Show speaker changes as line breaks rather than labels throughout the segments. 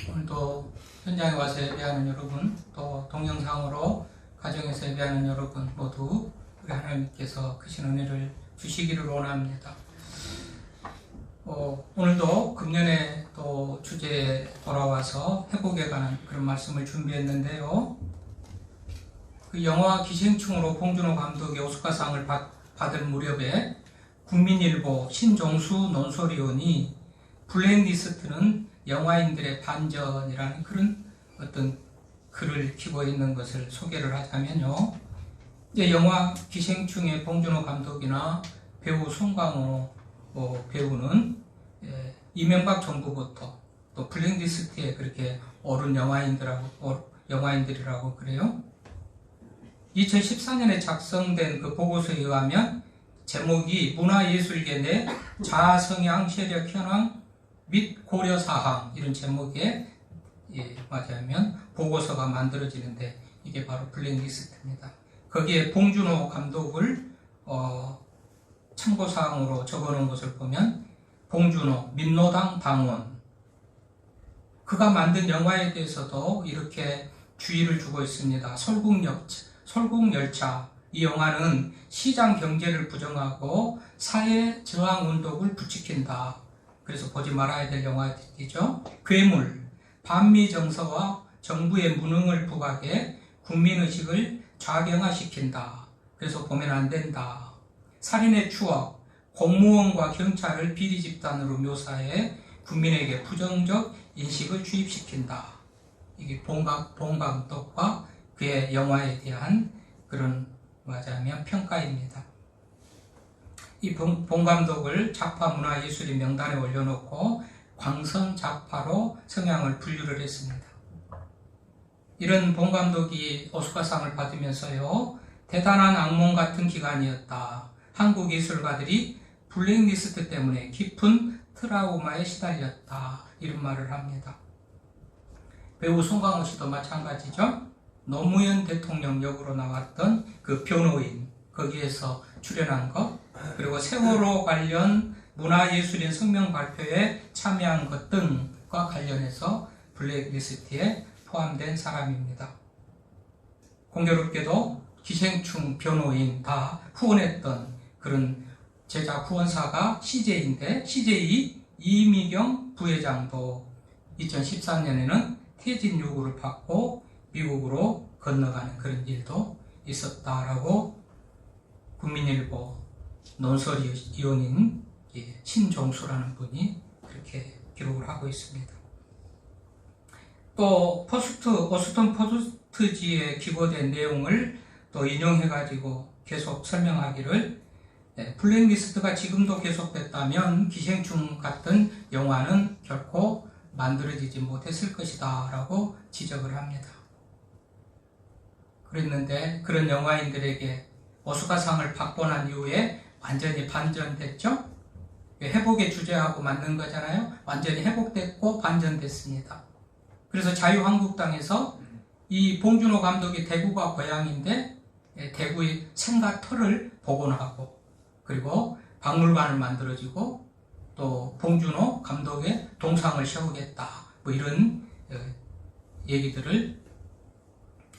오늘도 현장에 와서 예배하는 여러분, 또 동영상으로 가정에서 예배하는 여러분 모두 우리 하나님께서 크신 은혜를 주시기를 원합니다. 오늘도 금년에 또 주제에 돌아와서 회복에 관한 그런 말씀을 준비했는데요. 그 영화 기생충으로 봉준호 감독의 오스카상을 받을 무렵에 국민일보 신종수 논설위원이 블랙리스트는 영화인들의 반전이라는 그런 어떤 글을 키고 있는 것을 소개를 하자면요. 영화 기생충의 봉준호 감독이나 배우 송강호 배우는 이명박 정부부터 또 블랙리스트에 그렇게 오른 영화인들이라고 그래요. 2014년에 작성된 그 보고서에 의하면 제목이 문화예술계 내 자아성향 세력 현황 및 고려사항 이런 제목에 맞으면 보고서가 만들어지는데 이게 바로 블랙리스트입니다. 거기에 봉준호 감독을 참고사항으로 적어놓은 것을 보면 봉준호 민노당 당원 그가 만든 영화에 대해서도 이렇게 주의를 주고 있습니다. 설국열차 이 영화는 시장 경제를 부정하고 사회 저항 운동을 부추긴다. 그래서 보지 말아야 될 영화이죠. 괴물, 반미 정서와 정부의 무능을 부각해 국민의식을 좌경화시킨다. 그래서 보면 안 된다. 살인의 추억, 공무원과 경찰을 비리 집단으로 묘사해 국민에게 부정적 인식을 주입시킨다. 이게 봉 감독과 그의 영화에 대한 그런 말하자면 평가입니다. 이 봉 감독을 작파 문화예술인 명단에 올려놓고 광선 작파로 성향을 분류를 했습니다. 이런 봉 감독이 오스카상을 받으면서요, 대단한 악몽 같은 기간이었다. 한국 예술가들이 블랙리스트 때문에 깊은 트라우마에 시달렸다. 이런 말을 합니다. 배우 송강호 씨도 마찬가지죠. 노무현 대통령 역으로 나왔던 그 변호인 거기에서 출연한 것, 그리고 세월호 관련 문화예술인 성명 발표에 참여한 것 등과 관련해서 블랙리스트에 포함된 사람입니다. 공교롭게도 기생충 변호인 다 후원했던 그런 제작 후원사가 CJ인데 CJ 이미경 부회장도 2014년에는 퇴진 요구를 받고 미국으로 건너가는 그런 일도 있었다라고 국민일보 논설위원인 신종수라는 분이 그렇게 기록을 하고 있습니다. 또 오스턴 포스트지에 기고된 내용을 또 인용해가지고 계속 설명하기를 블랙리스트가 지금도 계속됐다면 기생충 같은 영화는 결코 만들어지지 못했을 것이다 라고 지적을 합니다. 그랬는데 그런 영화인들에게 오스카상을 받고 난 이후에 완전히 반전됐죠? 회복의 주제하고 맞는 거잖아요. 완전히 회복됐고 반전됐습니다. 그래서 자유한국당에서 이 봉준호 감독이 대구가 고향인데 대구의 생가터를 복원하고 그리고 박물관을 만들어지고 또 봉준호 감독의 동상을 세우겠다. 뭐 이런 얘기들을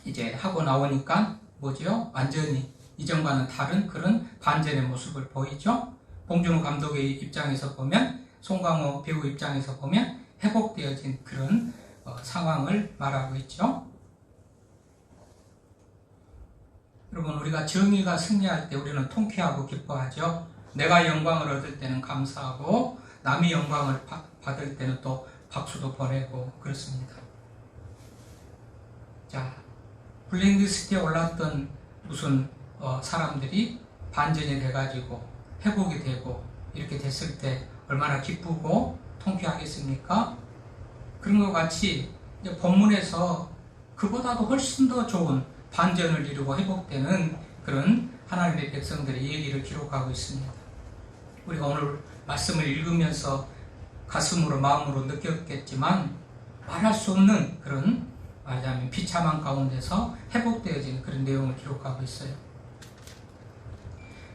이제 하고 나오니까 뭐죠? 완전히 이전과는 다른 그런 반전의 모습을 보이죠. 봉준호 감독의 입장에서 보면 송강호 배우 입장에서 보면 회복되어진 그런 상황을 말하고 있죠. 여러분 우리가 정의가 승리할 때 우리는 통쾌하고 기뻐하죠. 내가 영광을 얻을 때는 감사하고 남이 영광을 받을 때는 또 박수도 보내고 그렇습니다. 자, 블랙리스트에 올랐던 무슨 사람들이 반전이 돼가지고 회복이 되고 이렇게 됐을 때 얼마나 기쁘고 통쾌하겠습니까? 그런 것 같이 이제 본문에서 그보다도 훨씬 더 좋은 반전을 이루고 회복되는 그런 하나님의 백성들의 얘기를 기록하고 있습니다. 우리가 오늘 말씀을 읽으면서 가슴으로 마음으로 느꼈겠지만 말할 수 없는 그런 말하자면 비참한 가운데서 회복되어지는 그런 내용을 기록하고 있어요.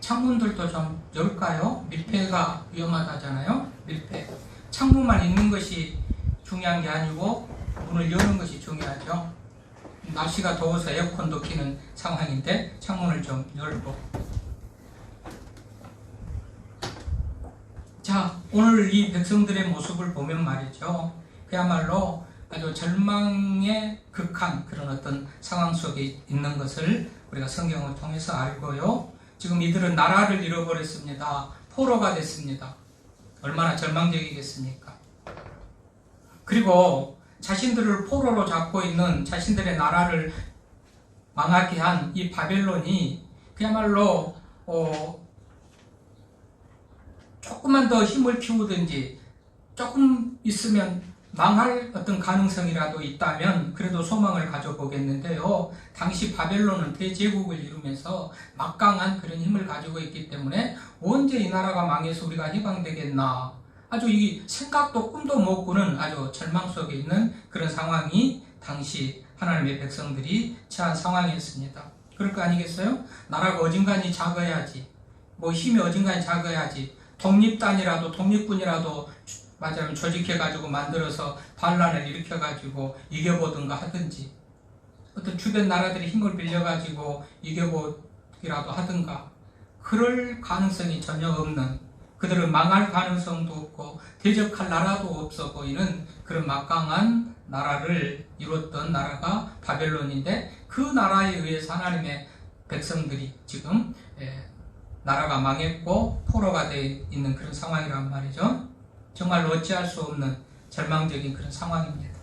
창문들도 좀 열까요? 밀폐가 위험하다잖아요. 밀폐. 창문만 있는 것이 중요한 게 아니고 문을 여는 것이 중요하죠. 날씨가 더워서 에어컨도 키는 상황인데 창문을 좀 열고. 자, 오늘 이 백성들의 모습을 보면 말이죠. 그야말로 아주 절망의 극한 그런 어떤 상황 속에 있는 것을 우리가 성경을 통해서 알고요. 지금 이들은 나라를 잃어버렸습니다. 포로가 됐습니다. 얼마나 절망적이겠습니까? 그리고 자신들을 포로로 잡고 있는 자신들의 나라를 망하게 한 이 바벨론이 그야말로 조금만 더 힘을 키우든지 조금 있으면 망할 어떤 가능성이라도 있다면 그래도 소망을 가져보겠는데요. 당시 바벨론은 대제국을 이루면서 막강한 그런 힘을 가지고 있기 때문에 언제 이 나라가 망해서 우리가 해방되겠나, 아주 이 생각도 꿈도 못 꾸는 아주 절망 속에 있는 그런 상황이 당시 하나님의 백성들이 처한 상황이었습니다. 그럴 거 아니겠어요? 나라가 어딘가니 작아야지, 뭐 힘이 어딘가니 작아야지, 독립단이라도 독립군이라도 맞아요 조직해가지고 만들어서 반란을 일으켜가지고 이겨보든가 하든지, 어떤 주변 나라들의 힘을 빌려가지고 이겨보기라도 하든가, 그럴 가능성이 전혀 없는, 그들은 망할 가능성도 없고 대적할 나라도 없어 보이는 그런 막강한 나라를 이뤘던 나라가 바벨론인데, 그 나라에 의해서 하나님의 백성들이 지금 나라가 망했고 포로가 되어 있는 그런 상황이란 말이죠. 정말 어찌할 수 없는 절망적인 그런 상황입니다.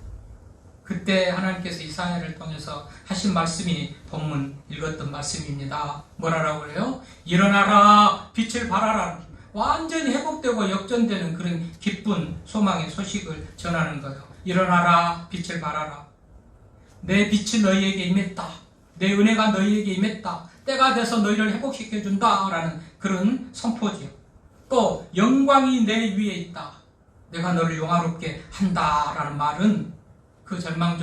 그때 하나님께서 이사야를 통해서 하신 말씀이 본문 읽었던 말씀입니다. 뭐라고 그래요? 일어나라, 빛을 발하라. 완전히 회복되고 역전되는 그런 기쁜 소망의 소식을 전하는 거예요. 일어나라, 빛을 발하라. 내 빛이 너희에게 임했다. 내 은혜가 너희에게 임했다. 때가 돼서 너희를 회복시켜준다 라는 그런 선포지요. 또 영광이 내 위에 있다. 내가 너를 영화롭게 한다 라는 말은 그 절망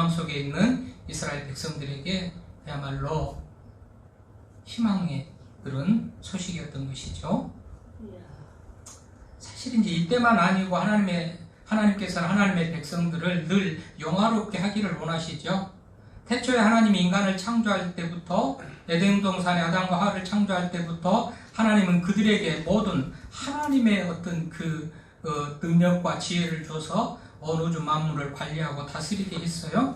속에 있는 이스라엘 백성들에게 그야말로 희망의 그런 소식이었던 것이죠. 사실 이제 이때만 아니고 하나님께서는 하나님의 백성들을 늘 영화롭게 하기를 원하시죠. 태초에 하나님이 인간을 창조할 때부터, 에덴 동산에 아담과 하와를 창조할 때부터 하나님은 그들에게 모든 하나님의 어떤 그 능력과 지혜를 줘서 온 우주 만물을 관리하고 다스리게 했어요.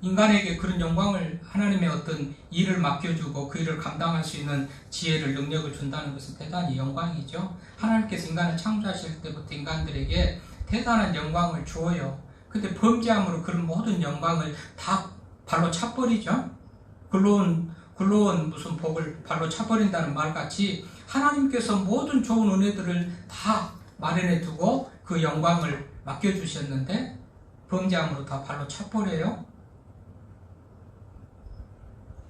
인간에게 그런 영광을, 하나님의 어떤 일을 맡겨주고 그 일을 감당할 수 있는 지혜를, 능력을 준다는 것은 대단히 영광이죠. 하나님께서 인간을 창조하실 때부터 인간들에게 대단한 영광을 주어요. 근데 범죄함으로 그런 모든 영광을 다 발로 차버리죠. 굴러온 무슨 복을 발로 차버린다는 말같이 하나님께서 모든 좋은 은혜들을 다 마련해 두고 그 영광을 맡겨주셨는데 범죄함으로 다 발로 차버려요.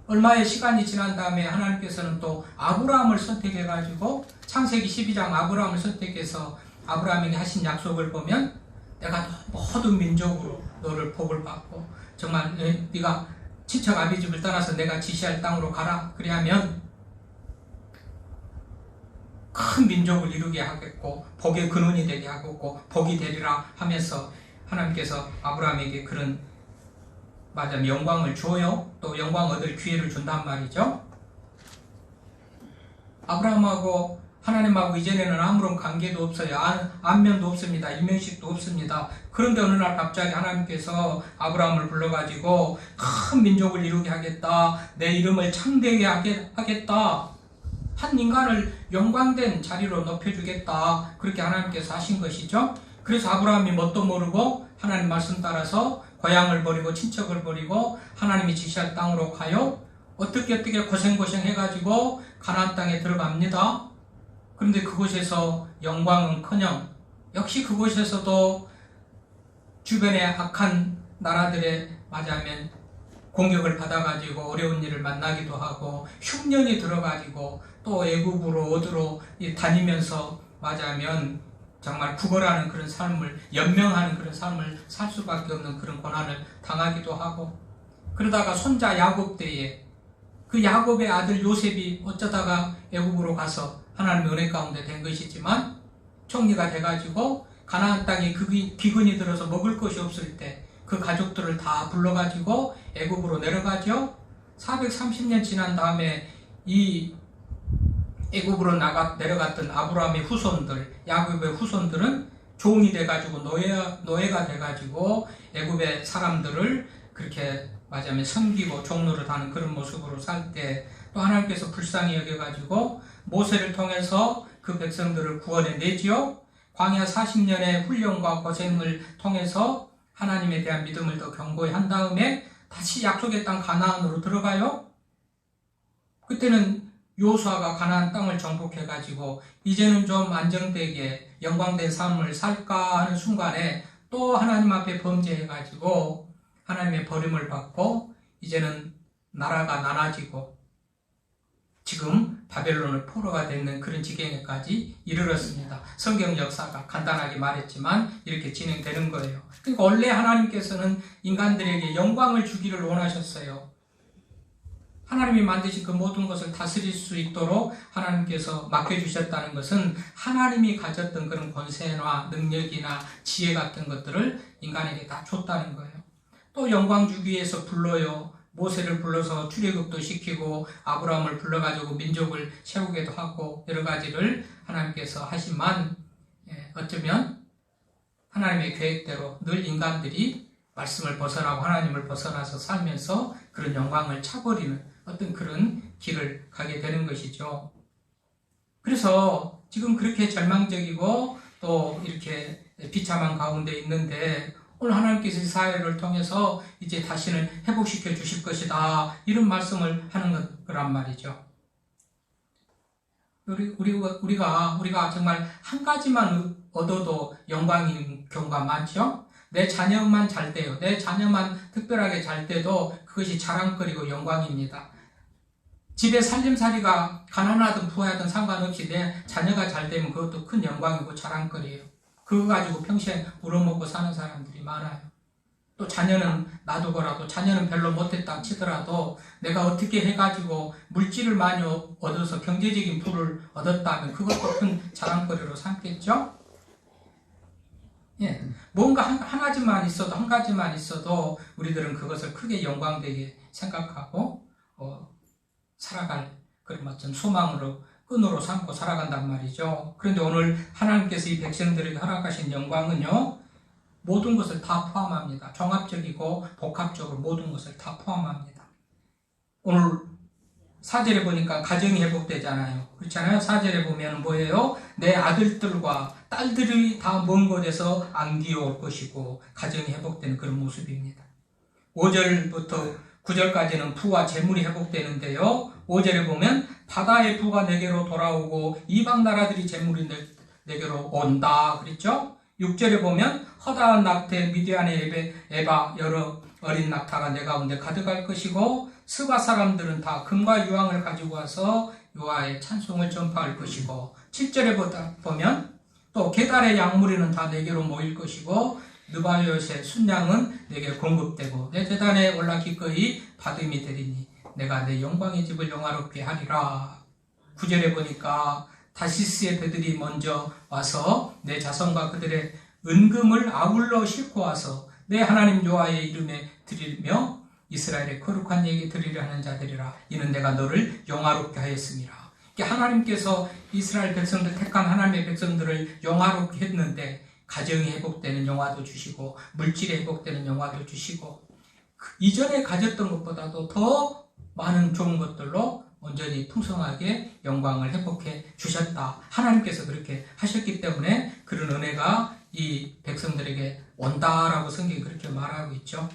얼마의 시간이 지난 다음에 하나님께서는 또 아브라함을 선택해가지고 창세기 12장 아브라함을 선택해서 아브라함에게 하신 약속을 보면 내가 모든 민족으로 너를 복을 받고 정말 네가 친척 아비집을 떠나서 내가 지시할 땅으로 가라. 그리하면 큰 민족을 이루게 하겠고 복의 근원이 되게 하겠고 복이 되리라 하면서 하나님께서 아브라함에게 그런 영광을 줘요. 또 영광 얻을 기회를 준단 말이죠. 아브라함하고 하나님하고 이전에는 아무런 관계도 없어요. 안면도 없습니다. 일면식도 없습니다. 그런데 어느 날 갑자기 하나님께서 아브라함을 불러가지고 큰 민족을 이루게 하겠다. 내 이름을 창대하게 하겠다. 한 인간을 영광된 자리로 높여주겠다. 그렇게 하나님께서 하신 것이죠. 그래서 아브라함이 뭣도 모르고 하나님 말씀 따라서 고향을 버리고 친척을 버리고 하나님이 지시할 땅으로 가요. 어떻게 고생 해가지고 가나안 땅에 들어갑니다. 그런데 그곳에서 영광은커녕 역시 그곳에서도 주변의 악한 나라들의 맞이하면 공격을 받아가지고 어려운 일을 만나기도 하고 흉년이 들어가지고 또 애국으로 어디로 다니면서 맞이하면 정말 구걸하는 그런 삶을, 연명하는 그런 삶을 살 수밖에 없는 그런 고난을 당하기도 하고, 그러다가 손자 야곱 때에 그 야곱의 아들 요셉이 어쩌다가 애국으로 가서 하나님의 은혜 가운데 된 것이지만 총리가 돼가지고 가나안 땅에 기근이 들어서 먹을 것이 없을 때 그 가족들을 다 불러가지고 애굽으로 내려가죠. 430년 지난 다음에 이 애굽으로 내려갔던 아브라함의 후손들, 야곱의 후손들은 종이 돼가지고 노예가 돼가지고 애굽의 사람들을 그렇게 말하자면 섬기고 종노릇하는 그런 모습으로 살 때 또 하나님께서 불쌍히 여겨가지고 모세를 통해서 그 백성들을 구원해 내지요. 광야 40년의 훈련과 고생을 통해서 하나님에 대한 믿음을 더 견고히 한 다음에 다시 약속의 땅 가나안으로 들어가요. 그때는 여호수아가 가나안 땅을 정복해가지고 이제는 좀 안정되게 영광된 삶을 살까 하는 순간에 또 하나님 앞에 범죄해가지고 하나님의 버림을 받고 이제는 나라가 나눠지고 지금 바벨론의 포로가 되는 그런 지경에까지 이르렀습니다. 성경 역사가 간단하게 말했지만 이렇게 진행되는 거예요. 그러니까 원래 하나님께서는 인간들에게 영광을 주기를 원하셨어요. 하나님이 만드신 그 모든 것을 다스릴 수 있도록 하나님께서 맡겨주셨다는 것은 하나님이 가졌던 그런 권세나 능력이나 지혜 같은 것들을 인간에게 다 줬다는 거예요. 또 영광 주기 위해서 불러요. 모세를 불러서 출애굽도 시키고 아브라함을 불러가지고 민족을 세우기도 하고 여러 가지를 하나님께서 하시만 어쩌면 하나님의 계획대로 늘 인간들이 말씀을 벗어나고 하나님을 벗어나서 살면서 그런 영광을 차버리는 어떤 그런 길을 가게 되는 것이죠. 그래서 지금 그렇게 절망적이고 또 이렇게 비참한 가운데 있는데 오늘 하나님께서 이 사회를 통해서 이제 다시는 회복시켜 주실 것이다. 이런 말씀을 하는 거란 말이죠. 우리가 정말 한 가지만 얻어도 영광인 경우가 많죠. 내 자녀만 잘 돼요. 내 자녀만 특별하게 잘 돼도 그것이 자랑거리고 영광입니다. 집에 살림살이가 가난하든 부하든 상관없이 내 자녀가 잘 되면 그것도 큰 영광이고 자랑거리예요. 그거 가지고 평생 우러먹고 사는 사람들이 많아요. 또 자녀는 놔두고라도 자녀는 별로 못했다 치더라도 내가 어떻게 해가지고 물질을 많이 얻어서 경제적인 부를 얻었다면 그것도 큰 자랑거리로 삼겠죠? 예, 뭔가 한 가지만 있어도 우리들은 그것을 크게 영광되게 생각하고 살아갈 그런 어떤 소망으로 끈으로 삼고 살아간단 말이죠. 그런데 오늘 하나님께서 이 백성들에게 허락하신 영광은요, 모든 것을 다 포함합니다. 종합적이고 복합적으로 모든 것을 다 포함합니다. 오늘 4절에 보니까 가정이 회복되잖아요. 그렇잖아요. 4절에 보면 뭐예요? 내 아들들과 딸들이 다 먼 곳에서 안기어 올 것이고 가정이 회복되는 그런 모습입니다. 5절부터 9절까지는 부와 재물이 회복되는데요. 5절에 보면 바다의 부가 내게로 돌아오고 이방 나라들이 재물이 내게로 온다 그랬죠. 6절에 보면 허다한 낙태 미디안의 에바 여러 어린 낙타가 내 가운데 가득할 것이고 스바 사람들은 다 금과 유황을 가지고 와서 여호와의 찬송을 전파할 것이고 7절에 보면 또 게달의 양무리는 다 내게로 모일 것이고 느바요의 순양은 내게 공급되고 내 제단에 올라 기꺼이 받음이 되리니 내가 내 영광의 집을 영화롭게 하리라. 9절에 보니까 다시스의 배들이 먼저 와서 내 자손과 그들의 은금을 아울러 싣고 와서 내 하나님 여호와의 이름에 드리며 이스라엘의 거룩한 얘기 드리려 하는 자들이라. 이는 내가 너를 영화롭게 하였습니다. 하나님께서 이스라엘 백성들 택한 하나님의 백성들을 영화롭게 했는데 가정이 회복되는 영화도 주시고 물질이 회복되는 영화도 주시고 이전에 가졌던 것보다도 더 많은 좋은 것들로 온전히 풍성하게 영광을 회복해 주셨다. 하나님께서 그렇게 하셨기 때문에 그런 은혜가 이 백성들에게 온다라고 성경이 그렇게 말하고 있죠.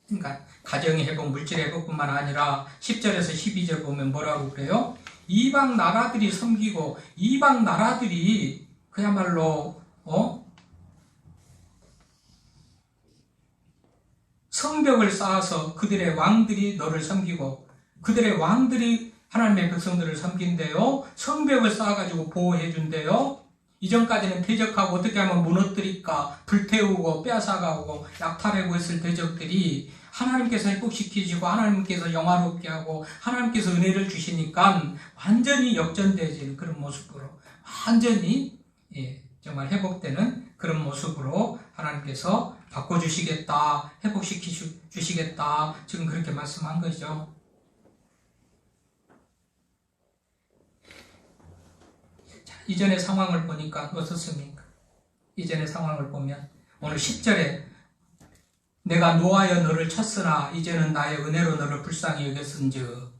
그러니까 가정의 회복, 물질의 회복뿐만 아니라 10절에서 12절 보면 뭐라고 그래요? 이방 나라들이 섬기고 이방 나라들이 그야말로 성벽을 쌓아서 그들의 왕들이 너를 섬기고 그들의 왕들이 하나님의 백성들을 섬긴대요. 성벽을 쌓아가지고 보호해준대요. 이전까지는 대적하고 어떻게 하면 무너뜨릴까 불태우고 빼앗아가고 약탈하고 했을 대적들이 하나님께서 회복시키시고 하나님께서 영화롭게 하고 하나님께서 은혜를 주시니까 완전히 역전되어지는 그런 모습으로 완전히 정말 회복되는 그런 모습으로 하나님께서 바꿔주시겠다, 회복시키시겠다, 지금 그렇게 말씀한 거죠. 자, 이전의 상황을 보니까 어떻습니까? 이전의 상황을 보면 오늘 10절에 내가 노하여 너를 쳤으나 이제는 나의 은혜로 너를 불쌍히 여겼은즉,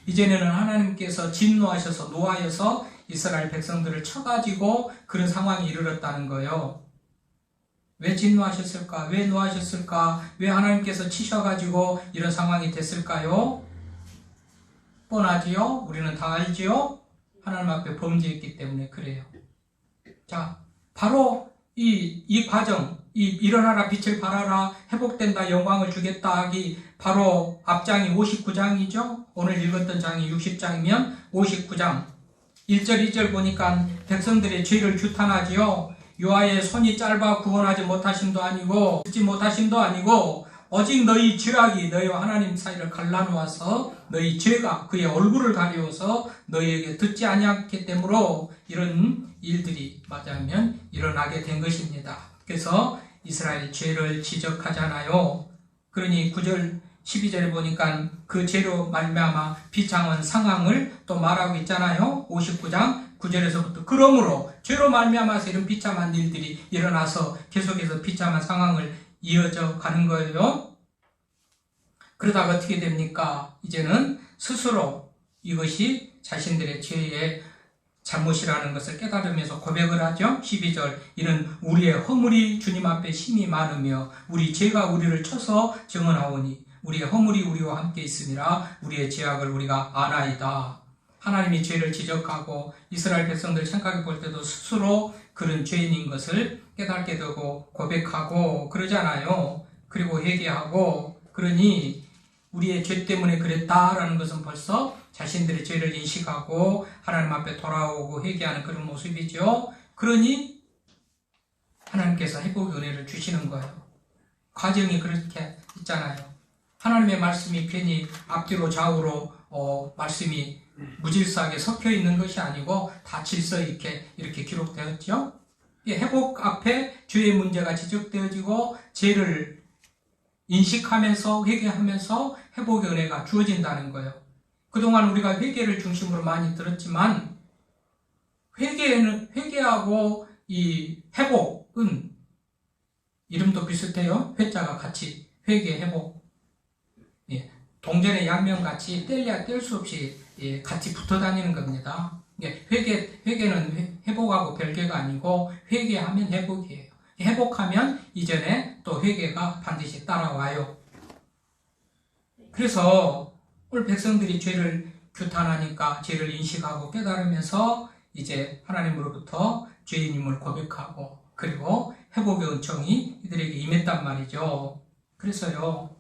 이전에는 하나님께서 진노하셔서 노하여서 이스라엘 백성들을 쳐가지고 그런 상황이 이르렀다는 거예요. 왜 진노하셨을까? 왜 노하셨을까? 왜 하나님께서 치셔가지고 이런 상황이 됐을까요? 뻔하지요? 우리는 다 알지요? 하나님 앞에 범죄했기 때문에 그래요. 자, 바로 이 과정, 일어나라 빛을 발하라 회복된다 영광을 주겠다 하기 바로 앞장이 59장이죠. 오늘 읽었던 장이 60장이면 59장 1절 2절 보니까 백성들의 죄를 규탄하지요. 요아의 손이 짧아 구원하지 못하심도 아니고 듣지 못하심도 아니고 오직 너희 죄악이 너희와 하나님 사이를 갈라놓아서 너희 죄가 그의 얼굴을 가리워서 너희에게 듣지 아니하기 때문에 이런 일들이 맞으면 일어나게 된 것입니다. 그래서 이스라엘이 죄를 지적하잖아요. 그러니 9절 12절에 보니까 그 죄로 말미암아 비참한 상황을 또 말하고 있잖아요. 59장 9절에서부터 그러므로 죄로 말미암아서 이런 비참한 일들이 일어나서 계속해서 비참한 상황을 이어져 가는 거예요. 그러다가 어떻게 됩니까? 이제는 스스로 이것이 자신들의 죄의 잘못이라는 것을 깨달으면서 고백을 하죠. 12절 이는 우리의 허물이 주님 앞에 심히 많으며 우리 죄가 우리를 쳐서 증언하오니 우리의 허물이 우리와 함께 있음이라 우리의 죄악을 우리가 아나이다. 하나님이 죄를 지적하고 이스라엘 백성들 생각해 볼 때도 스스로 그런 죄인인 것을 깨닫게 되고 고백하고 그러잖아요. 그리고 회개하고 그러니 우리의 죄 때문에 그랬다라는 것은 벌써 자신들의 죄를 인식하고 하나님 앞에 돌아오고 회개하는 그런 모습이죠. 그러니 하나님께서 회복의 은혜를 주시는 거예요. 과정이 그렇게 있잖아요. 하나님의 말씀이 괜히 앞뒤로 좌우로 말씀이 무질서하게 섞여 있는 것이 아니고 다 질서 있게 이렇게 기록되었죠. 회복 앞에 죄의 문제가 지적되어지고 죄를 인식하면서 회개하면서 회복의 은혜가 주어진다는 거예요. 그동안 우리가 회개를 중심으로 많이 들었지만 회개하고 이 회복은 이름도 비슷해요. 회자가 같이 회개, 회복. 예, 동전의 양면같이 뗄래야 뗄 수 없이 같이 붙어 다니는 겁니다. 회개는 회복하고 별개가 아니고 회개하면 회복이에요. 회복하면 이전에 또 회개가 반드시 따라와요. 그래서 오늘 백성들이 죄를 규탄하니까 죄를 인식하고 깨달으면서 이제 하나님으로부터 죄인임을 고백하고 그리고 회복의 은총이 이들에게 임했단 말이죠. 그래서요,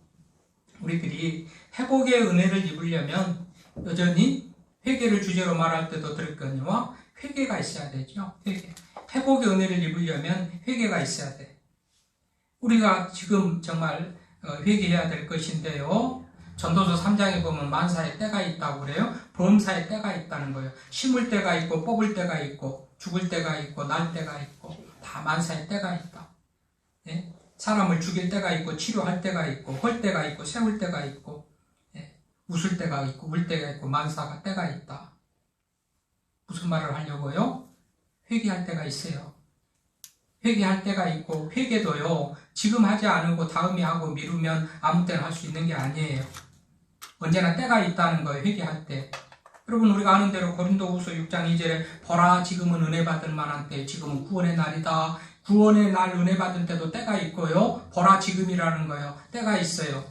우리들이 회복의 은혜를 입으려면 여전히 회개를 주제로 말할 때도 들었거니와 회개가 있어야 되죠. 회복의 은혜를 입으려면 회개가 있어야 돼. 우리가 지금 정말 회개해야 될 것인데요. 전도서 3장에 보면 만사의 때가 있다고 그래요. 범사의 때가 있다는 거예요. 심을 때가 있고 뽑을 때가 있고 죽을 때가 있고 날 때가 있고 다 만사의 때가 있다. 예? 사람을 죽일 때가 있고 치료할 때가 있고 헐 때가 있고 세울 때가 있고 웃을 때가 있고 울 때가 있고 만사가 때가 있다. 무슨 말을 하려고요? 회개할 때가 있어요. 회개할 때가 있고 회개도요 지금 하지 않고 다음에 하고 미루면 아무 때나 할 수 있는 게 아니에요. 언제나 때가 있다는 거예요. 회개할 때. 여러분 우리가 아는 대로 고린도후서 6장 2절에 보라 지금은 은혜 받을 만한 때 지금은 구원의 날이다. 구원의 날 은혜 받을 때도 때가 있고요. 보라 지금이라는 거예요. 때가 있어요.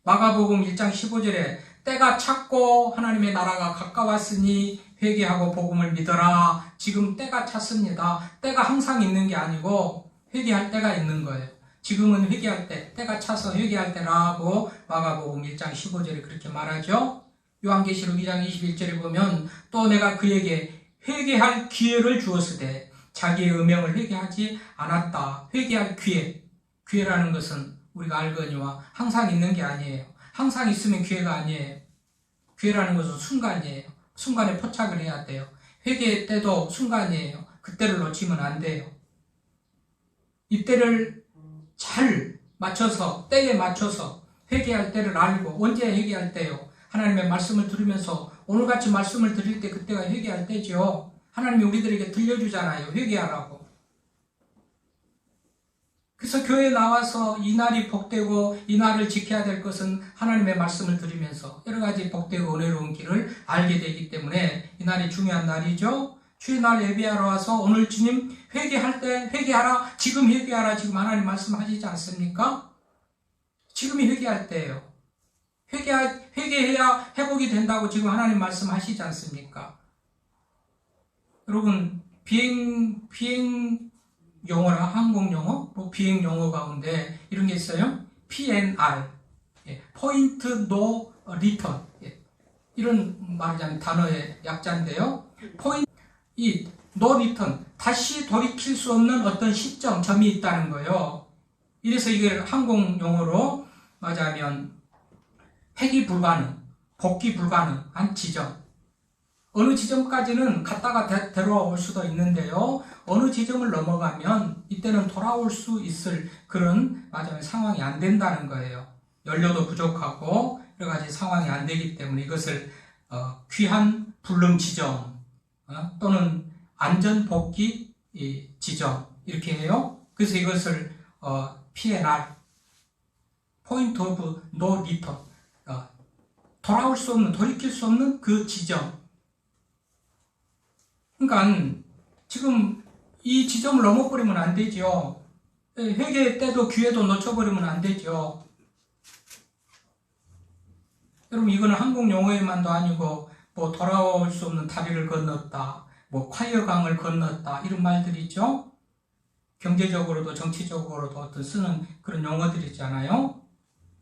마가복음 1장 15절에 때가 찼고 하나님의 나라가 가까웠으니 회개하고 복음을 믿어라. 지금 때가 찼습니다. 때가 항상 있는 게 아니고 회개할 때가 있는 거예요. 지금은 회개할 때, 때가 차서 회개할 때라고 마가복음 1장 15절에 그렇게 말하죠. 요한계시록 2장 21절에 보면 또 내가 그에게 회개할 기회를 주었으되 자기의 음행을 회개하지 않았다. 회개할 기회. 기회라는 것은 우리가 알거니와 항상 있는 게 아니에요. 항상 있으면 기회가 아니에요. 기회라는 것은 순간이에요. 순간에 포착을 해야 돼요. 회개 때도 순간이에요. 그때를 놓치면 안 돼요. 이때를 잘 맞춰서, 때에 맞춰서 회개할 때를 알고, 언제 회개할 때요? 하나님의 말씀을 들으면서, 오늘같이 말씀을 드릴 때 그때가 회개할 때죠. 하나님이 우리들에게 들려주잖아요. 회개하라고. 그래서 교회에 나와서 이 날이 복되고 이 날을 지켜야 될 것은 하나님의 말씀을 들으면서 여러 가지 복되고 은혜로운 길을 알게 되기 때문에 이 날이 중요한 날이죠. 주의 날 예배하러 와서 오늘 주님 회개할 때 회개하라, 지금 회개하라, 지금 하나님 말씀하시지 않습니까? 지금이 회개할 때예요. 회개해야 회복이 된다고 지금 하나님 말씀하시지 않습니까? 여러분, 비행 용어나 항공 용어, 비행 용어 가운데 이런 게 있어요. PNR, Point No Return, 이런 말하자면 단어의 약자인데요. 이 No Return, 다시 돌이킬 수 없는 어떤 시점, 점이 있다는 거예요. 이래서 이게 항공 용어로 말하자면 회귀 불가능, 복귀 불가능한 지점. 어느 지점까지는 갔다가 되돌아올 수도 있는데요. 어느 지점을 넘어가면 이때는 돌아올 수 있을 그런 상황이 안 된다는 거예요. 연료도 부족하고 여러 가지 상황이 안 되기 때문에 이것을 귀한 불능 지점 또는 안전 복귀 지점 이렇게 해요. 그래서 이것을 PNR, Point of No Return, 돌아올 수 없는, 돌이킬 수 없는 그 지점. 그러니까 지금 이 지점을 넘어버리면 안 되죠. 회개 때도 기회도 놓쳐버리면 안 되죠. 여러분, 이거는 한국 용어에만도 아니고 뭐 돌아올 수 없는 다리를 건넜다, 뭐 콰이어강을 건넜다 이런 말들이 있죠. 경제적으로도 정치적으로도 어떤 쓰는 그런 용어들이 있잖아요.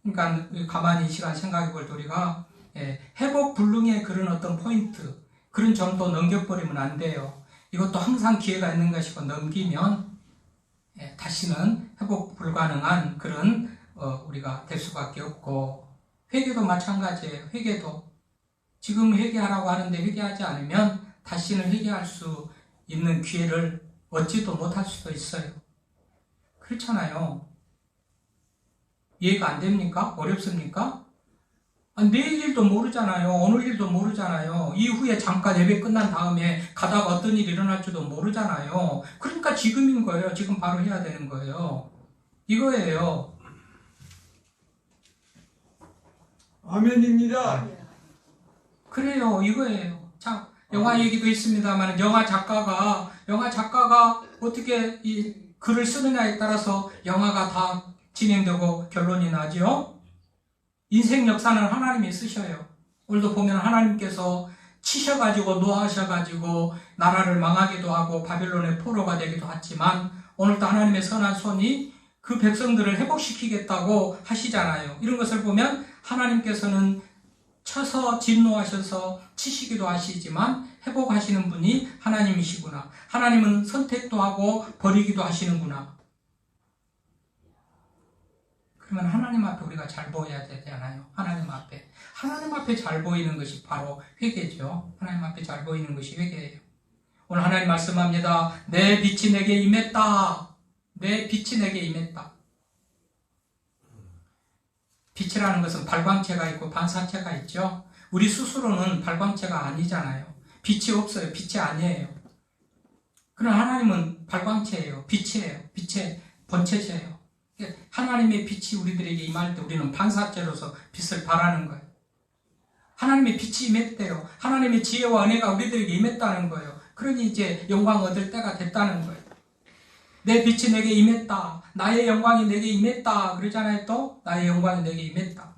그러니까 가만히 시간 생각해 볼 때 우리가 회복 불능의 그런 어떤 포인트, 그런 점도 넘겨버리면 안 돼요. 이것도 항상 기회가 있는 것이고 넘기면 다시는 회복 불가능한 그런 우리가 될 수밖에 없고, 회개도 마찬가지예요. 회개도 지금 회개하라고 하는데 회개하지 않으면 다시는 회개할 수 있는 기회를 얻지도 못할 수도 있어요. 그렇잖아요. 이해가 안 됩니까? 어렵습니까? 내일 일도 모르잖아요. 오늘 일도 모르잖아요. 이후에 잠깐 예배 끝난 다음에 가다가 어떤 일이 일어날지도 모르잖아요. 그러니까 지금인 거예요. 지금 바로 해야 되는 거예요. 이거예요.
아멘입니다.
그래요. 이거예요. 자, 영화 얘기도 있습니다만 영화 작가가 어떻게 이 글을 쓰느냐에 따라서 영화가 다 진행되고 결론이 나죠. 인생 역사는 하나님이 쓰셔요. 오늘도 보면 하나님께서 치셔가지고 노하셔가지고 나라를 망하기도 하고 바빌론의 포로가 되기도 했지만 오늘도 하나님의 선한 손이 그 백성들을 회복시키겠다고 하시잖아요. 이런 것을 보면 하나님께서는 쳐서 진노하셔서 치시기도 하시지만 회복하시는 분이 하나님이시구나. 하나님은 선택도 하고 버리기도 하시는구나. 그러면 하나님 앞에 우리가 잘 보여야 되잖아요. 하나님 앞에 잘 보이는 것이 바로 회개죠. 하나님 앞에 잘 보이는 것이 회개예요. 오늘 하나님 말씀합니다. 내 빛이 내게 임했다. 내 빛이 내게 임했다. 빛이라는 것은 발광체가 있고 반사체가 있죠. 우리 스스로는 발광체가 아니잖아요. 빛이 없어요. 빛이 아니에요. 그러나 하나님은 발광체예요. 빛이에요. 빛의 본체세요. 하나님의 빛이 우리들에게 임할 때 우리는 반사체로서 빛을 발하는 거예요. 하나님의 빛이 임했대요. 하나님의 지혜와 은혜가 우리들에게 임했다는 거예요. 그러니 이제 영광 얻을 때가 됐다는 거예요. 내 빛이 내게 임했다. 나의 영광이 내게 임했다. 그러잖아요. 또 나의 영광이 내게 임했다.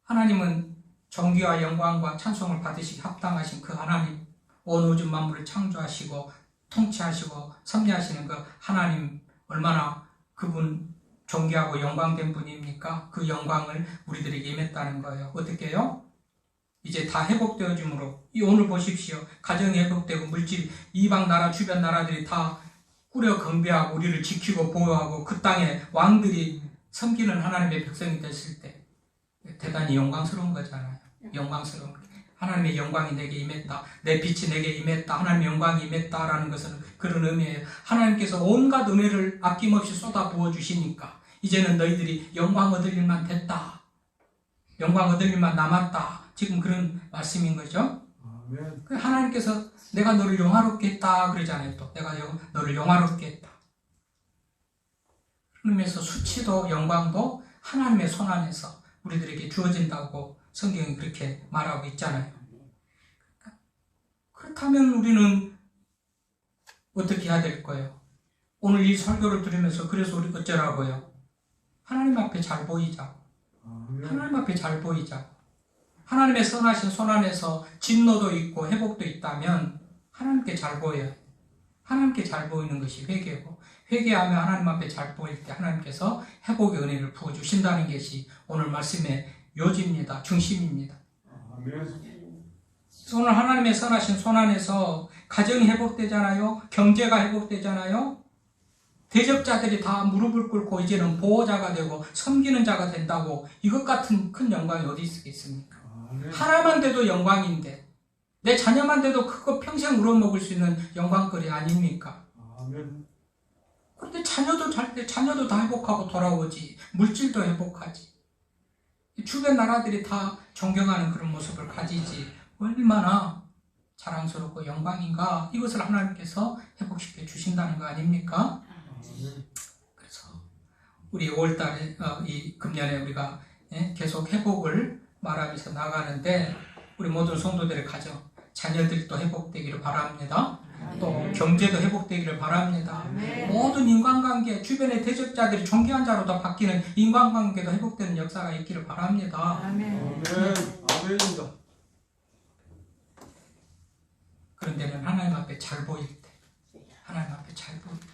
하나님은 존귀와 영광과 찬송을 받으시기 합당하신 그 하나님, 온 우주 만물을 창조하시고 통치하시고 섭리하시는 그 하나님, 얼마나 그분 존귀하고 영광된 분입니까? 그 영광을 우리들에게 임했다는 거예요. 어떻게 해요? 이제 다 회복되어짐으로, 오늘 보십시오. 가정이 회복되고 물질, 이방 나라 주변 나라들이 다 꾸려 경배하고 우리를 지키고 보호하고 그 땅에 왕들이 섬기는 하나님의 백성이 됐을 때 대단히 영광스러운 거잖아요. 영광스러운 거. 하나님의 영광이 내게 임했다. 내 빛이 내게 임했다. 하나님의 영광이 임했다라는 것은 그런 의미예요. 하나님께서 온갖 은혜를 아낌없이 쏟아 부어주시니까 이제는 너희들이 영광 얻을 일만 됐다. 영광 얻을 일만 남았다. 지금 그런 말씀인 거죠.
아멘.
하나님께서 내가 너를 영화롭게 했다 그러잖아요. 또 내가 너를 영화롭게 했다. 그런 의미에서 수치도 영광도 하나님의 손 안에서 우리들에게 주어진다고 성경이 그렇게 말하고 있잖아요. 그렇다면 우리는 어떻게 해야 될 거예요? 오늘 이 설교를 들으면서 그래서 우리 어쩌라고요? 하나님 앞에 잘 보이자고. 하나님 앞에 잘 보이자고. 하나님의 선하신 손 안에서 진노도 있고 회복도 있다면 하나님께 잘 보여요. 하나님께 잘 보이는 것이 회개고, 회개하며 하나님 앞에 잘 보일 때 하나님께서 회복의 은혜를 부어주신다는 것이 오늘 말씀의 요지입니다. 중심입니다. 오늘 하나님의 선하신 손 안에서 가정이 회복되잖아요. 경제가 회복되잖아요. 대적자들이 다 무릎을 꿇고 이제는 보호자가 되고 섬기는 자가 된다고 이것 같은 큰 영광이 어디 있겠습니까? 하나만 돼도 영광인데 내 자녀만 돼도 그거 평생 우러먹을 수 있는 영광거리 아닙니까? 그런데 자녀도 잘 때 자녀도 다 회복하고 돌아오지, 물질도 회복하지, 주변 나라들이 다 존경하는 그런 모습을 가지지, 얼마나 자랑스럽고 영광인가. 이것을 하나님께서 회복시켜 주신다는 거 아닙니까? 그래서 우리 5월달에 이 금년에 우리가 계속 회복을 말하면서 나가는데 우리 모든 성도들의 가정, 자녀들도 회복되기를 바랍니다. 또 경제도 회복되기를 바랍니다. 모든 인간관계, 주변의 대적자들이 존귀한 자로도 바뀌는 인간관계도 회복되는 역사가 있기를 바랍니다.
아멘입니다.
그런 데는 하나님 앞에 잘 보일 때, 하나님 앞에 잘 보일 때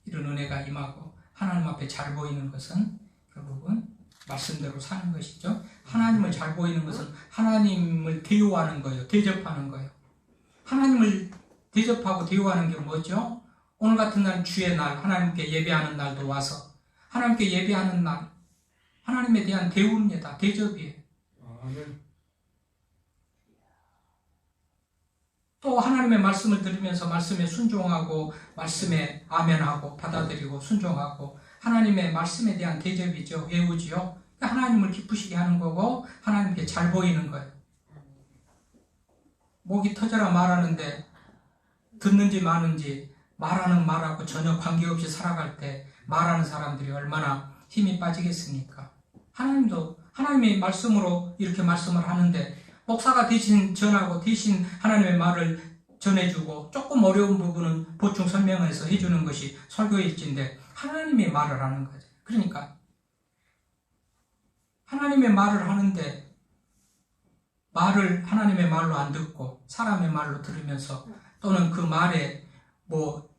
이런 은혜가 임하고, 하나님 앞에 잘 보이는 것은 결국은 말씀대로 사는 것이죠. 하나님을 잘 보이는 것은 하나님을 대우하는 거예요. 대접하는 거예요. 하나님을 대접하고 대우하는 게 뭐죠? 오늘 같은 날 주의 날, 하나님께 예배하는 날도 와서 하나님께 예배하는 날, 하나님에 대한 대우입니다. 대접이에요. 또 하나님의 말씀을 들으면서 말씀에 순종하고, 말씀에 아멘하고 받아들이고 순종하고, 하나님의 말씀에 대한 대접이죠. 외우지요. 하나님을 기쁘시게 하는 거고 하나님께 잘 보이는 거예요. 목이 터져라 말하는데 듣는지 마는지, 말하는 말하고 전혀 관계없이 살아갈 때 말하는 사람들이 얼마나 힘이 빠지겠습니까? 하나님도 하나님의 말씀으로 이렇게 말씀을 하는데 목사가 대신 전하고 대신 하나님의 말을 전해주고 조금 어려운 부분은 보충 설명해서 해주는 것이 설교일지인데 하나님의 말을 하는 거죠. 그러니까 하나님의 말을 하는데 말을 하나님의 말로 안 듣고 사람의 말로 들으면서 또는 그 말에 뭐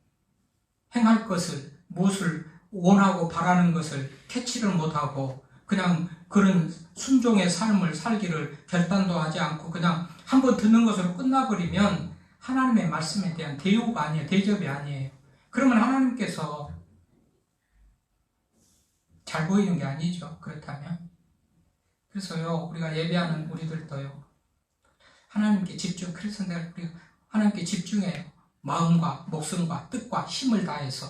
행할 것을, 무엇을 원하고 바라는 것을 캐치를 못하고 그냥 그런 순종의 삶을 살기를 결단도 하지 않고 그냥 한번 듣는 것으로 끝나버리면 하나님의 말씀에 대한 대우가 아니에요. 대접이 아니에요. 그러면 하나님께서 잘 보이는 게 아니죠. 그렇다면. 그래서요, 우리가 예배하는 우리들도요, 하나님께 집중, 그래서 내가 우리가 하나님께 집중해요. 마음과 목숨과 뜻과 힘을 다해서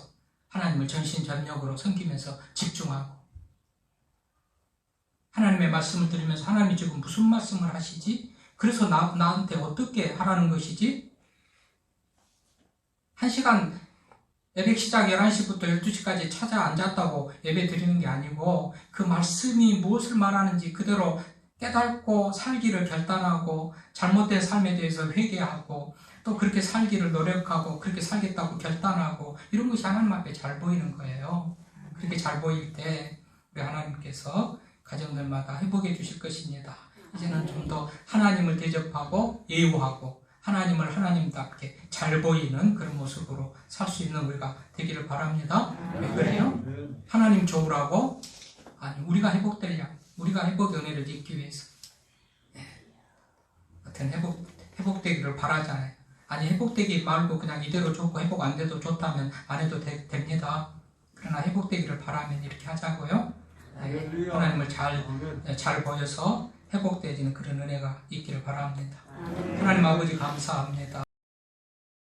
하나님을 전신전력으로 섬기면서 집중하고, 하나님의 말씀을 들으면서 하나님이 지금 무슨 말씀을 하시지? 그래서 나한테 어떻게 하라는 것이지? 1시간 예배 시작 11시부터 12시까지 찾아 앉았다고 예배 드리는 게 아니고 그 말씀이 무엇을 말하는지 그대로 깨닫고 살기를 결단하고 잘못된 삶에 대해서 회개하고 또 그렇게 살기를 노력하고 그렇게 살겠다고 결단하고 이런 것이 하나님 앞에 잘 보이는 거예요. 그렇게 잘 보일 때 우리 하나님께서 가정들마다 회복해 주실 것입니다. 이제는 좀 더 하나님을 대접하고 예우하고 하나님을 하나님답게 잘 보이는 그런 모습으로 살 수 있는 우리가 되기를 바랍니다. 왜 그래요? 하나님 좋으라고? 아니, 우리가 회복되려, 우리가 회복 은혜를 잊기 위해서. 하여튼 회복되기를 바라잖아요. 아니, 회복되기 말고 그냥 이대로 좋고 회복 안 돼도 좋다면 안 해도 됩니다. 그러나 회복되기를 바라면 이렇게 하자고요. 하나님을 잘 보여서 회복되어지는 그런 은혜가 있기를 바랍니다. 하나님 아버지 감사합니다.